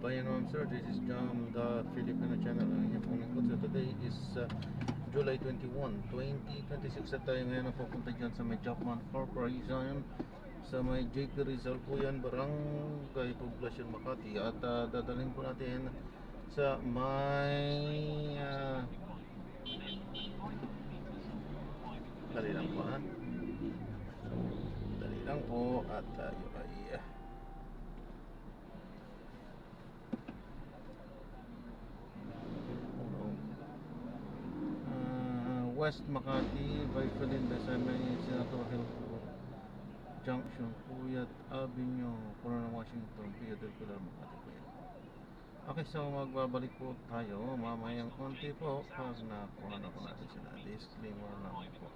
kabayan ma'am sir, this is Jam, the Filipino channel. Ang inyong pong lingkod. So today is July 21, 2026 at tayo ngayon napupunta dyan sa may Jackman Corporation sa may JP Rizal po yan, Barangay Poblacion, Makati. At dadalhin po natin sa may dali lang po ha, dali lang po. At tayo ay West Makati, Viceland, sa may Senator Hill Junction, Puyat Avenue, Corona, Washington, Pia del Pilar, Makati po yan. Okay, so magbabalik po tayo mamayang konti po pag nakuha na po natin sila. Disclaimer lang po.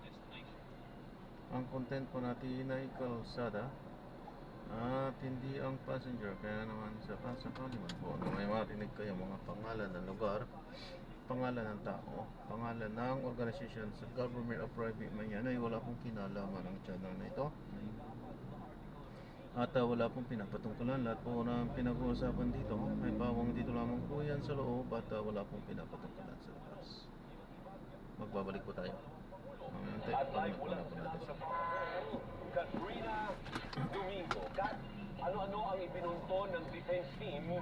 Ang content po natin ay kalsada at hindi ang passenger. Kaya naman sa kasakaliman po na may marinig kayo mga pangalan ng lugar, pangalan ng tao, pangalan ng organisasyon sa government or private man yan, ay wala pong kinalaman ng channel na ito. At wala pong pinapatungkulan. Lahat po na pinag-uusapan dito may bawang dito lamang po yan sa loob, at wala pong pinapatungkulan sa labas. Magbabalik po tayo. At live mula sa Senado ng Katrina Domingo. Kat, ano-ano ang ipinunton ng defense team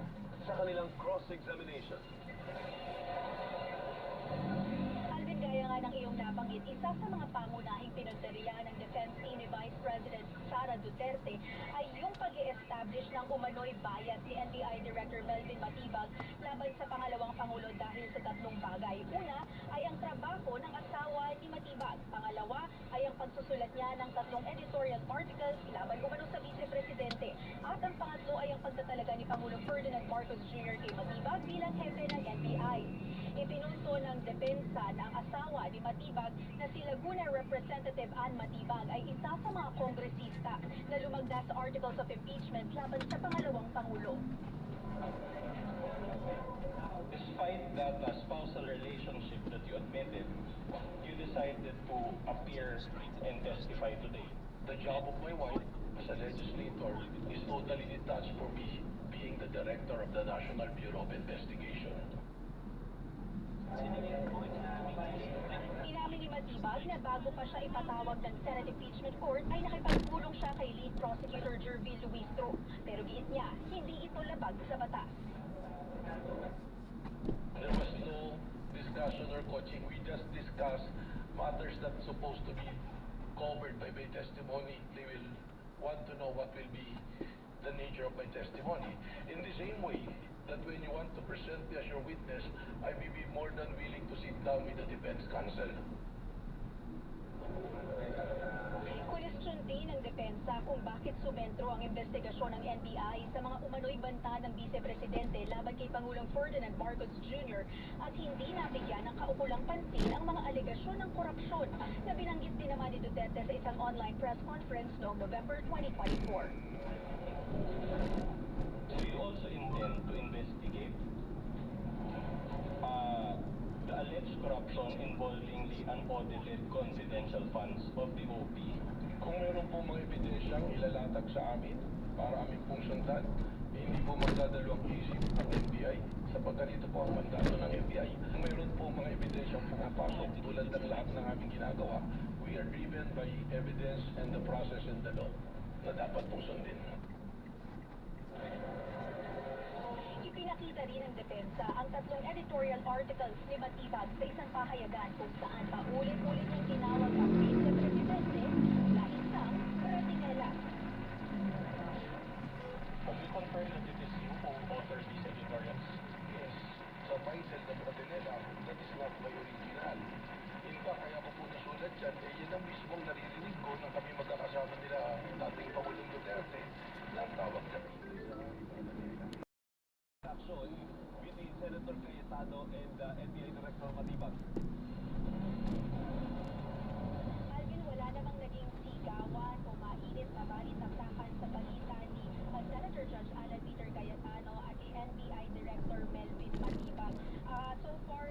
sa kanilang cross-examination? Alvin, gaya nga ng iyong nabanggit, isa sa mga pangunahing pinagdariya ng defense team ni Vice President Sara Duterte ay yung pag-i-establish ng umano'y bias ni NBI Director Melvin Matibag laban sa pangalawang Pangulo dahil sa tatlong bagay. Una ay ang trabaho ng asawa ni Matibag. Pangalawa ay ang pagsusulat niya ng tatlong editorial articles laban umano sa Vice Presidente. At ang pangatlo ay ang pagtatalaga ni Pangulong Ferdinand Marcos Jr. kay Matibag bilang hepe ng NBI. Ipinunto ng depensa ng asawa ni Matibag na si Laguna Representative Ann Matibag ay isa sa mga kongresista na lumagda sa articles of impeachment laban sa pangalawang Pangulo. Despite that spousal relationship that you admitted, you decided to appear and testify today. The job of my wife as a legislator is totally detached from me being the director of the National Bureau of Investigation. Inamin ni Matibag na bago pa siya ipatawag ng Senate Impeachment Court ay nakipagpulong siya kay Lead Prosecutor Jervil Luistro. Pero giit niya, hindi ito labag sa batas. There was no discussion or coaching. We just discussed matters that's supposed to be covered by my testimony. They will want to know what will be the nature of my testimony. In the same way that when you want to present me as your witness, I may be more than willing to sit down with the defense counsel. Question din ng depensa kung bakit sumentro ang investigasyon ng NBI sa mga umano'y banta ng Vice Presidente laban kay Pangulong Ferdinand Marcos Jr. at hindi nabigyan ng kaukulang pansin ang mga alegasyon ng korupsyon na binanggit din naman ni Duterte sa isang online press conference noong November 2024. Do you also intend to investigate the alleged corruption involving the unaudited confidential funds of the OP? Kung meron po mga ebidensyang ilalatag sa amin para amin pong sundan, hindi po magdadalawang isip ang NBI sapagkat ito po ang mandato ng NBI. Kung meron po mga ebidensyang pumapasok tulad ng lahat ng aming ginagawa, we are driven by evidence and the process and the law na dapat pong sundin. Ipinakita rin ng depensa ang tatlong editorial articles ni Matibag sa isang pahayagan kung saan paulit-ulit niyang tinawag ang Vice Presidente na isang Ratinela. Have you confirmed that it is you who authored these editorials? Yes, sa title ng Ratinela, that is not my original. In fact, kaya ko po nasulat dyan, yan ang mismong naririnig ko na kami magkakasama nila dating Pangulong Duterte na ang tawag dyan. Action between Senator Cayetano and NBI Director Matibag. Alvin, wala namang naging sigawan o mainit na balitaktakan sa pagitan ni Senator Judge Alan Peter Cayetano at ni NBI Director Melvin Matibag. So far,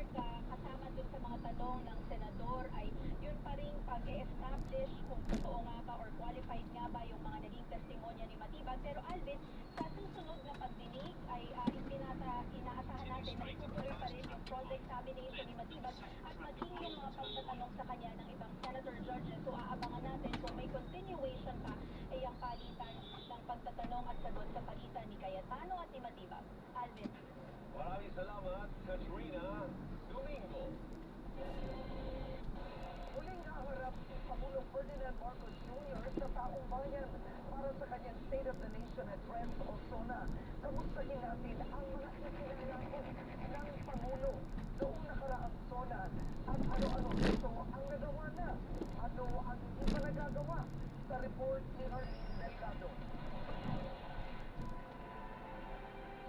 kasama dun sa mga tanong ng senador ay yun pa rin pag-e-establish kung totoo nga ba or qualified nga ba yung mga naging testimonya ni Matibag. Pero Alvin, sa susunod na pagdinig ay itinatawag tanong at sagot sa pagitan ni Cayetano at ni Matibag. Alvin. Maraming salamat, Katrina Domingo. Muling kaharap si Pangulong Ferdinand Marcos Jr. sa taong bayan para sa kanyang State of the Nation Address o SONA. Kamustahin natin ang mga isinalangin ng Pangulo noong nakaraang SONA at ano-ano ito ang nagawa na, ano ang hindi pa nagagawa sa report ni Arlene Mercado.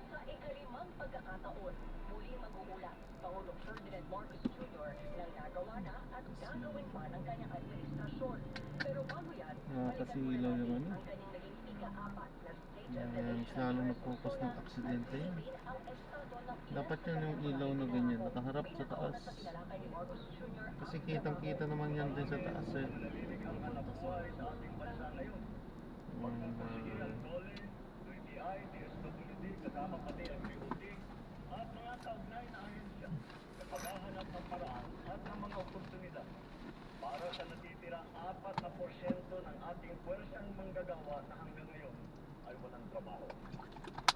Sa ikalimang pagkakataon, muling mag-uulat si Pangulong Ferdinand Marcos Jr. ng nagawa na at gagawin pa ng kanyang administrasyon. Pero bago yan, Kasi balikan ilaw muna yung natin ano. ang kanyang naging ika-4 na State of the Mas Nation lalo Address o nag-focus SONA ng aksidente at yan. silipin ang estado ng Dapat ilang yan yung sa ilaw na mga ganyan, pinangako. nakaharap sa Pinakauna taas. sa tinalakay ni Marcos Jr. Kasi ang kitang-kita trabaho, naman yan din sa taas eh. Nalilig ang hanap buhay sa ating bansa ngayon. Pagpapasige ang DOLE, BPI, DSWD, kasama pati ang BOT, at mga kaugnay na ahensya na paghahanap ng paraan at ng mga oportunidad para sa natitira 4% ng ating pwersang manggagawa na hanggang ngayon ay walang trabaho.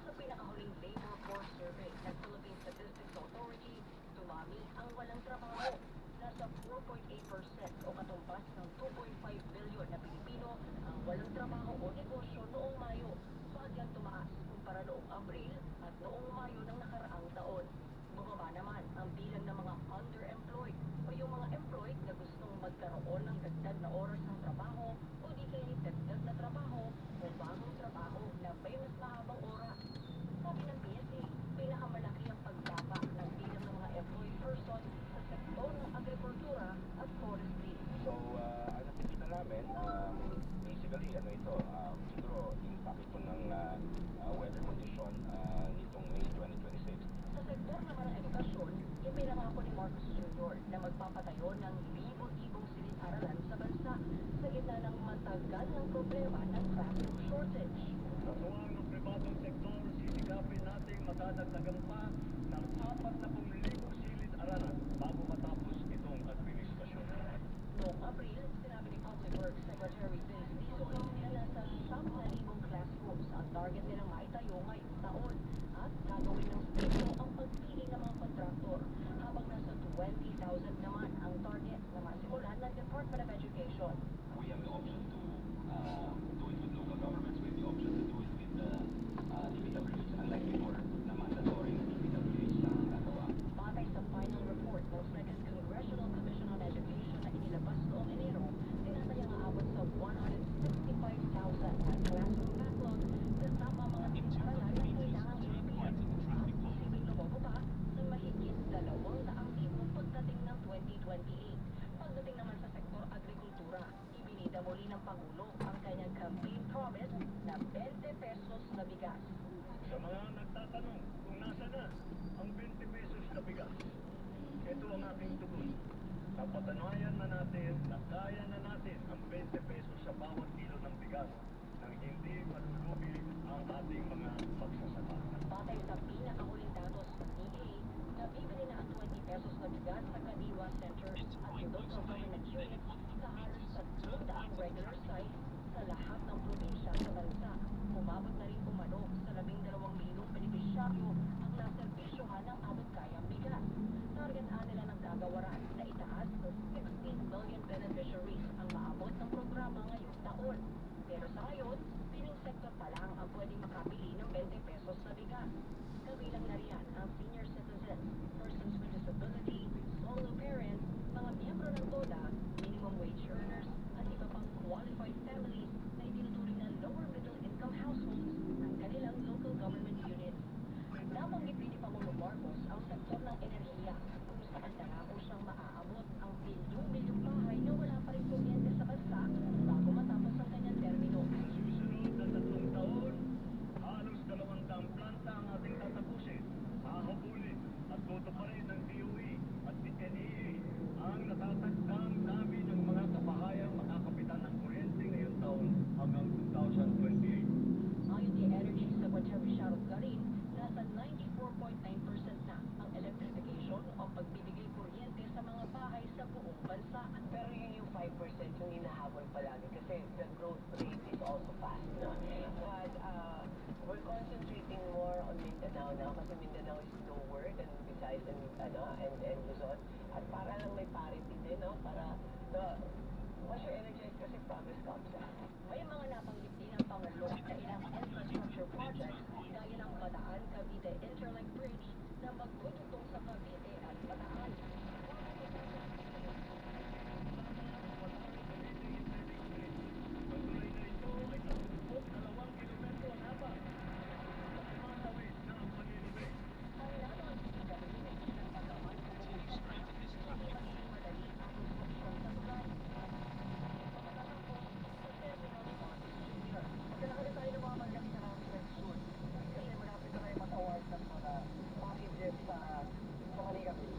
Sa pinakahuling labor force survey ng Philippine Statistics Authority, dumami ang walang trabaho. Nasa 4.8% o katumbas ng 2.5 billion na Pilipino ang walang trabaho o negosyo noong Mayo. Bagyang tumaas kumpara noong Abril at noong Mayo ng nakaraang taon. Bumaba naman ang bilang ng mga underemployed o yung mga employed na gustong magkaroon ng dagdag na oras ng trabaho o di kaya dagdag na trabaho o bagong trabaho na may mas mahabang oras. Sabi ng PSA, pinakamalaki ang pagbaba ng bilang ng mga employed person sa sektor ng agrikultura at forestry. So, ang nakikita namin, basically, ano ito, siguro, impact ito ng weather condition nitong May 2026. Sa sektor naman ng edukasyon, ipinangako ni Marcos Jr. na magpapatayo ng libo-libong silid-aralan sa bansa sa gitna ng matagal ng problema ng classroom shortage. Sa tuwang ng pribadong sektor, sisikapin nating madadagdagan pa ng 40,000 silid-aralan bago matapos itong administrasyon. Noong Abril, sinabi ni Public Works Secretary Vince Dizon na nasa 10,000 classrooms ang target nilang maitayo ngayong taon at gagawin ng stable ang pagpili ng mga kontraktor habang nasa 20,000 naman ang target na masimulan ng Department of Education. We have the option to do it with local governments. We have the option to do it with DPWH, unlike before, na mandatory na DPWH lang ang gagawa. Batay sa final report ng Second Congressional Commission on Education na inilabas noong Enero, tinatayang aabot sa 165,000 ang classroom backlog kasama mga silid-aralan na kailangang i-repair. At posibleng lumobo pa ng mahigit 200,000 pagdating ng 2028. Pagdating naman sa sektor agrikultura, ibinida muli ng Pangulo ang kanyang campaign promise na 20 pesos na bigas. Sa mga nagtatanong kung nasa na ang 20 pesos na bigas, ito ang ating tugon. Napatunayan na natin na kaya na natin ang 20 pesos sa bawat kilo ng bigas nang hindi malulugi ang ating mga magsasaka. Batay sa pinakahuling datos ng DA, nabibili na ang 20 pesos na bigas sa Kadiwa Center at local government units sa halos 300 regular sites sa lahat ng probinsya sa bansa. Umabot na rin umano sa 12 milyong benepisyaryo ang naservisyohan ng abot kayang bigas. Targetan nila ng kagawaran na itaas sa 16 million beneficiaries ang maabot ng programa ngayong taon. Pero sa ngayon, piling sektor pa lang ang pwedeng makabili ng 20 pesos na bigas. Kabilang na riyan ang senior citizens, persons with disability, solo parents, mga miyembro ng TODA, minimum wage earners, at iba pang qualified families na itinuturing na lower middle income households ng kanilang local government units. Nabanggit din ni Pangulong Marcos ang sektor ng enerhiya kung saan nangako siyang maaabot ang bilyong-bilyong bahay na wala pa rin kuryente sa bansa bago matapos ang kanyang termino. Susunod na 3 taon, halos 200 planta ang ating tatapusin. Hahabulin at tutuparin ng DOE at NEA ang natatagdang dami ng mga kabahayang makakapitan ng kuryente ngayong taon hanggang 2028. Ayon kay Energy Secretary Sharon Garin, nasa 94.9% na ang electrification o pagbibigay kuryente sa mga bahay sa buong bansa. Pero yun yung 5% yung hinahabol palagi kasi the growth rate is also fast. No? But Mindanao na kasi Mindanao is lower than Visayas and Luzon. At para lang may parity din, no? Para once you energize kasi progress comes. May mga nabanggit din ang Pangulo na ilang infrastructure projects gaya ng Bataan-Cavite Interlink Bridge na magdudugtong sa Cavite at Bataan. Patuloy na ito ay 2 kilometro ang haba. Pagkamatawid na ang Manilube. Ang laman ng gawin ng pagkaman ng madali ang construction sa lugar. Pagkatapos sa Terminal Marcos Jr. Magkakali tayo ng mga magaling announcement soon. Kasi malapit na tayo mag-award ng mga packages sa Manila Bay.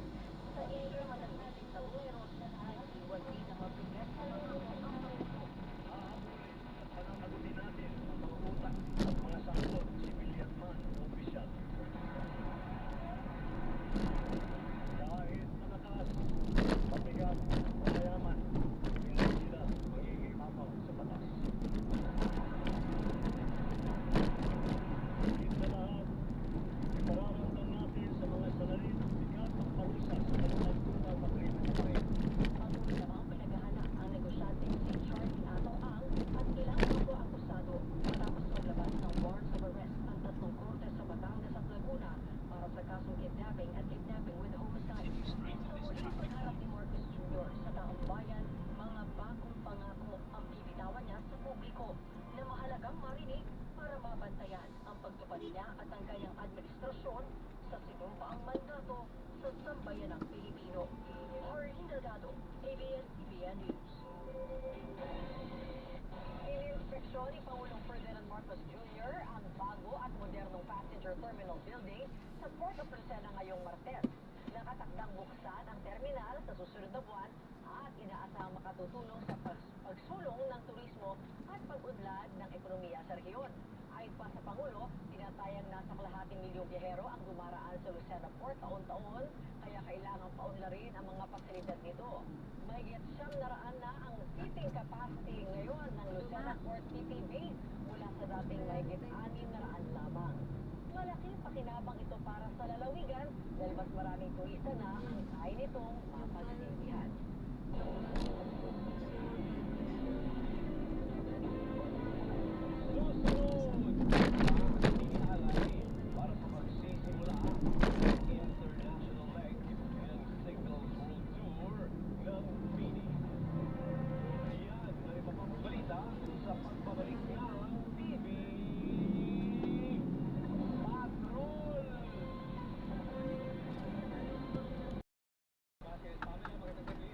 Sa area malagnating sa Bueros na naiiwan din ang mabigat na mga pangangailangan. Hahabulin at pananagutin natin ang mga utak at mga sangkot, sibilyan man o opisyal. Kahit malakas, mabigat o mayaman, hindi sila magiging mapaw sa batas. Higit sa lahat, ipararamdam natin sa mga salarin ang bigat ng parusa sa kanilang tunang na krimen na parin. Patuloy namang pinaghahanap ang negosyanteng si Charlie Atong Ang at ilang mga akusado matapos maglabas ng warrants of arrest ang tatlong korte sa Batangas at Laguna para sa kasong kidnapping at kidnapping with homicide. Sa muling pagharap ni Marcos Jr. sa taong bayan, mga bagong pangako ang bibitawan niya sa publiko na mahalagang marinig para mabantayan ang pagtupad niya at ang kanyang administrasyon sa sinumpaang mandato sa sambayanang Pilipino. Harleen Delgado, ABS-CBN News. Ininspeksyon ni Pangulong Ferdinand Marcos Jr. ang bago at modernong passenger terminal building sa Port of Lucena ngayong Martes. Nakatakdang buksan ang terminal sa susunod na buwan at inaasahang makatutulong sa pagsulong ng turismo at pag-unlad ng ekonomiya sa rehiyon. Ayon pa sa Pangulo, tinatayang nasa kalahating milyong biyahero ang dumaraan sa Lucena Port taon-taon, kaya kailangan paunlarin ang mga pasilidad nito. Mahigit 900 na ang seating capacity ngayon ng Lucena Port PP base mula sa dating mahigit 600 lamang. Malaking pakinabang ito para sa lalawigan dahil mas maraming turista na ang kaya nitong mapagsilbihan. Para sa magsisimula ang international leg ng Signals World Tour ng Mini. Ayan, may mapapabalita sa pagbabalik ng TV Patrol! Bakit? Paano yung magandang gabi?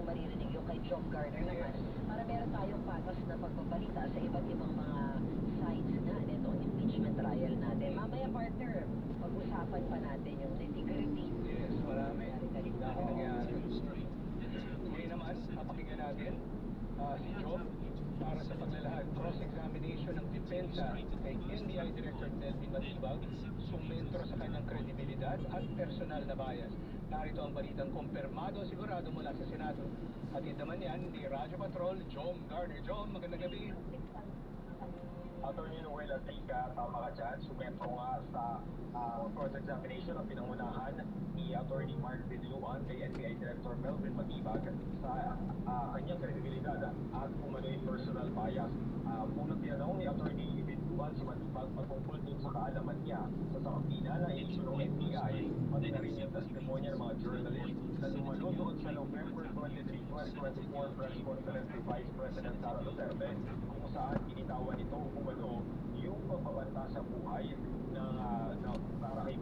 maririnig yung kay John Garner naman para meron tayong patas na pagbabalita sa iba't ibang mga sides na nito impeachment trial natin. Mamaya partner, pag-usapan pa natin yung nitty-gritty. Yes, marami. Dahil nangyari. Ngayon naman, papakinggan natin si Job para sa paglalahad cross-examination ng depensa kay NBI Director Melvin Matibag, sumentro sa kanyang kredibilidad at personal na bias. Narito ang balitang kumpirmado sigurado mula sa Senado. Hatid naman yan ni Radyo Patrol, John Garner. John, magandang gabi. Attorney Noel Atica, tama ka dyan, sumentro nga sa cross-examination ng pinangunahan ni Attorney Mark Vidluan kay NBI Director Melvin Matibag sa kanyang kredibilidad at umano'y personal bias. Unang tinanong ni Attorney Vidluan si Matibag patungkol dun sa kaalaman niya sa sakapina na issue ng NBI, pati na rin yung testimonya ng mga journalist na dumalo doon sa November 23, 2024 press conference ni Vice President Sara Duterte kung saan binitawan nito umano yung pagbabanta sa buhay para kay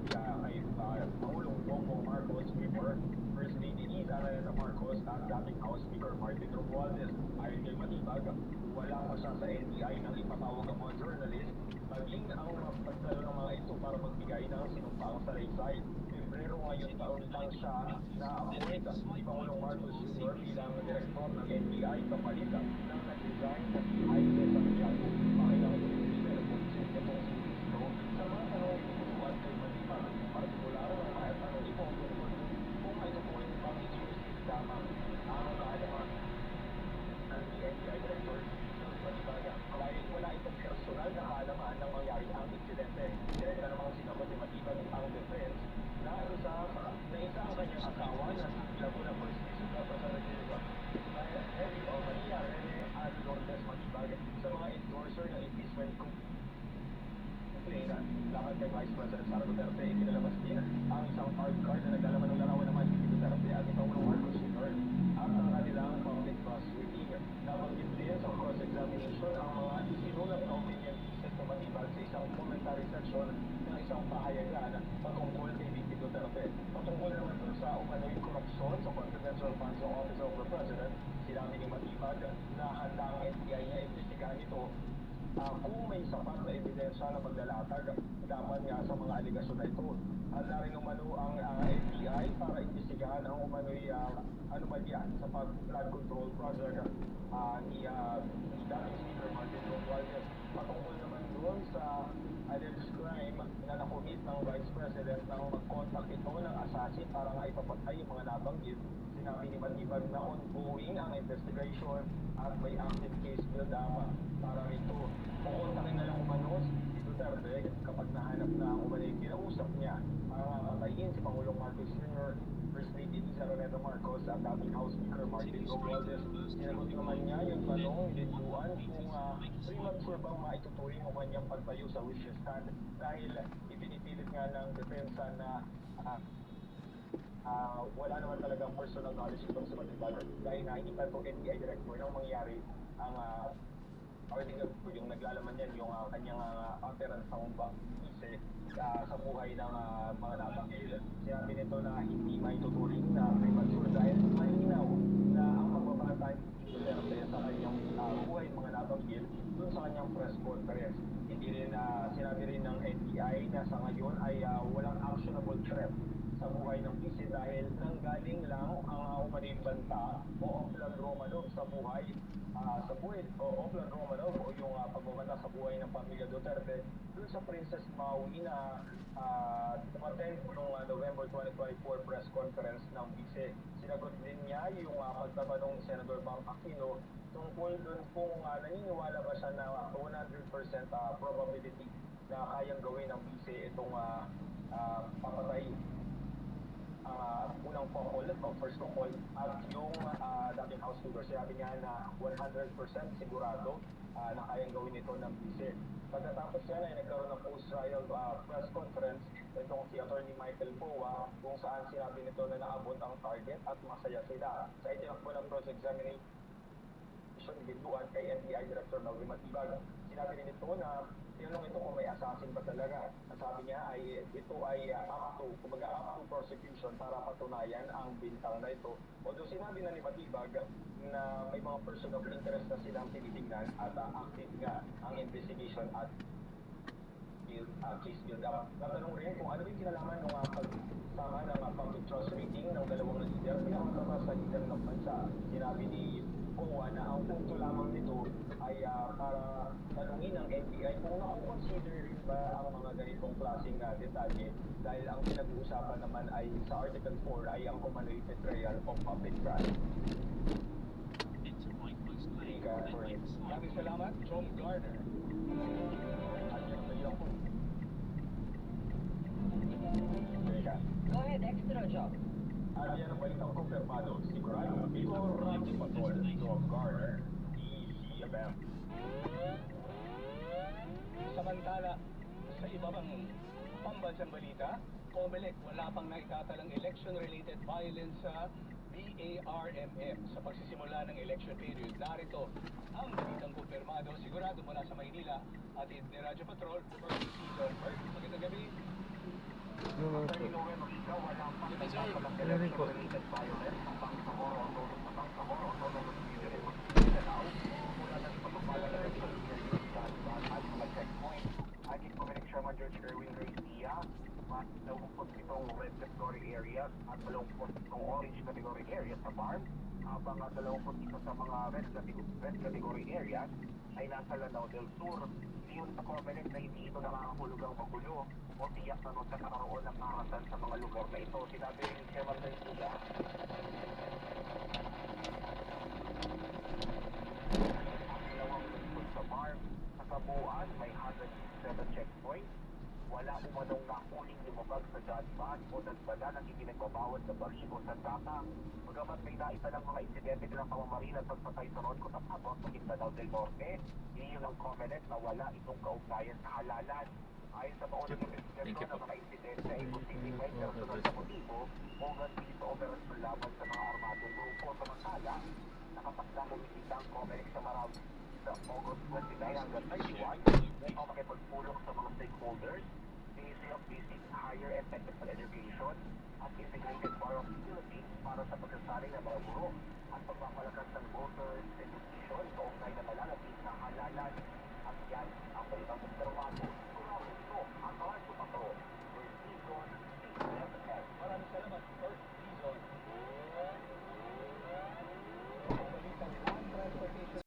Pangulong Bongbong Marcos before First Lady Sara Marcos at dating House Speaker Martin Romualdez. Ayon kay Matibag, wala pa siya sa NBI nang ipatawag ang mga journalist, maging ang pagdalo ng mga ito para magbigay ng sinumpang salaysay. Pebrero ngayon taon lang siya na-appoint ni Pangulong Marcos Jr. bilang direktor ng NBI kapalit ng nag-resign ay sa Santiago. Makailangan ko rin sila ng polisin itong si Cristo sa mga tanong tutuan kay Matibag. Partikular ang mga tanong ito tungkol kung ito po yung pang-exclusive lamang ang kaalaman ng NBI director Matibag. Dahil wala itong personal na kaalaman ng mangyari ang insidente. Direkta namang sinagot ni Matibag ang defense na isa ang kanyang asawa na si Laguna First District Representative Eddie o Maria Rene at Lourdes Matibag sa mga endorser ng impeachment complaint laban kay Vice President Sara Duterte. Ikinalabas din ang isang card na naglalaman ng larawan naman ni Duterte at itong Marcos Jr. at ang kanilang public bus meeting. Nabanggit din sa cross-examination ang mga isinulat na opinion pieces na Matibag sa isang commentary section ng isang pahayagan patungkol kay VP Duterte. Patungkol naman dun sa umano'y korupsyon sa confidential funds ng Office of the President, sinabi ni Matibag na handa ang NBI niya imbestigahan ito kung may sapat na ebidensya na maglalatag dapat nga sa mga aligasyon na ito. Handa rin umano ang NBI para imbestigahan ang umano'y anomalya sa flood control project ni dating Speaker Martin Romualdez. Patungkol naman doon sa alleged crime na nakumit ng Vice President nang mag-contact ito ng assassin para nga ipapatay yung mga nabanggit. Sinabi ni Matibag na ongoing ang investigation at may active case build up para rito. Kukontakin na lang umano si Duterte kapag nahanap na ang umano'y kinausap niya para patayin si Pangulong Marcos Jr., First Lady Sara Marcos at dating House Speaker Martin Romualdez. Sinagot naman niya yung tanong Vidluan kung premature bang maituturing ang kanyang pagtayo sa witness stand dahil ipinipilit nga ng depensa na wala naman talagang personal knowledge itong sa Matibag dahil nakikita itong NBI director nang mangyari ang yung naglalaman yan yung kanyang appearance sa umbang ise sa buhay ng mga nabanggit. Sinabi nito na hindi maituturing na premature dahil malinaw na ang pagbabantay ni Duterte sa kanyang buhay mga nabanggit dun sa kanyang press conference. Hindi rin sinabi rin ng NBI na sa ngayon ay walang actionable threat sa buhay ng PC dahil nanggaling lang ang umaning banta o Oplan Romanov sa buhay o Oplan Romanov o yung pagbabanta sa buhay ng pamilya Duterte dun sa Princess Maui na tumaten noong November 2024 press conference ng PC. Sinagot din niya yung pagtatanong ni Senator Bam Aquino tungkol dun kung naniniwala ba siya na 100% probability na kayang gawin ng PC itong papatay unang call o first call at yung dating House Speaker. Sinabi niya na 100% sigurado na kayang gawin ito ng BC. Pagkatapos yan ay nagkaroon ng post-trial press conference itong si Attorney Michael Poa kung saan sinabi nito na naabot ang target at masaya sila sa itinakbo ng cross-examination Vidluan kay NBI Director Melvin Matibag. Sinabi rin ito na tinanong ito kung may assassin ba talaga. Ang sabi niya ay ito ay up to prosecution para patunayan ang bintang na ito. Although sinabi na ni Matibag na may mga person of interest na silang tinitingnan at active nga ang investigation at case build up. Natanong rin kung ano yung kinalaman ng pagsama ng public trust rating ng dalawang leader, pinakamataas na leader ng bansa. Sinabi ni Kowa na ang punto lamang nito ay para tanungin ng NBI kung nakukonsider rin ba ang mga ganitong klaseng detalye dahil ang pinag-uusapan naman ay sa Article 4 ay ang umano'y betrayal of public trust. Maraming salamat, Tom Garner. At yan ang balilang po. Go ahead, extra job. At yan ang balitang kumpirmado. Sigurado, Victor Raji Patol, Tom Garner, ECFM. Samantala, sa iba pang pambansang balita, COMELEC wala pang naitatalang election-related violence sa BARMM sa pagsisimula ng election period. Narito ang balitang kumpirmado, sigurado mula sa Maynila, atid ni Radyo Patrol, First Season. First, magandang gabi. Ano po? Agit Comelec Chairman George Erwin Garcia, mas 27 red category areas at 27 orange category areas sa farm, habang 21 sa mga red category areas ay nasa Lanao del Sur. Iyon sa Comelec na hindi ito nakakahulog ang magulo o tiyak na nagkakaroon ng karasan sa mga lugar na ito. Sinabi rin ni Chairman Garcia, ang dalawang lungsod sa farm, sa kabuuan may 107 checkpoints. Wala umanong nakuling lumabag sa judgment o nagbala ng ipinagbabawal sa barigo sa data. Bagamat may naisa ng mga insidente ng pamamaril at pagpatay sa Ron Cotabato sa Mindanao del Norte, iniyon ng COMELEC na wala itong kaugnayan sa halalan. Ayon sa maunang investigasyon ng mga insidente ay posibleng may personal na motibo o ganito operasyon laban sa mga armadong grupo. Samantala, nakapagdang bumisita ang COMELEC sa Marawi sa August 29 hanggang 31 upang makipagpulong sa mga stakeholders, Ministry of Basic, Higher and Technical Education at Integrated Bar of the Philippines para sa pagsasaling ng mga guro at pagpapalakas ng voter education kaugnay na malalapit na halalan. At yan ang balitang observado. Sigurado ito ang Radyo Patrol. First Season, CFM. Maraming salamat, First Season. Ang balitang land transportation.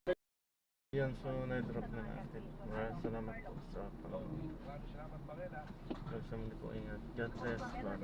Yan, so na-drop na natin. Maraming salamat po sa panonood. Maraming salamat, Pamela. Huwag sa mga po ingat. God bless. Bye.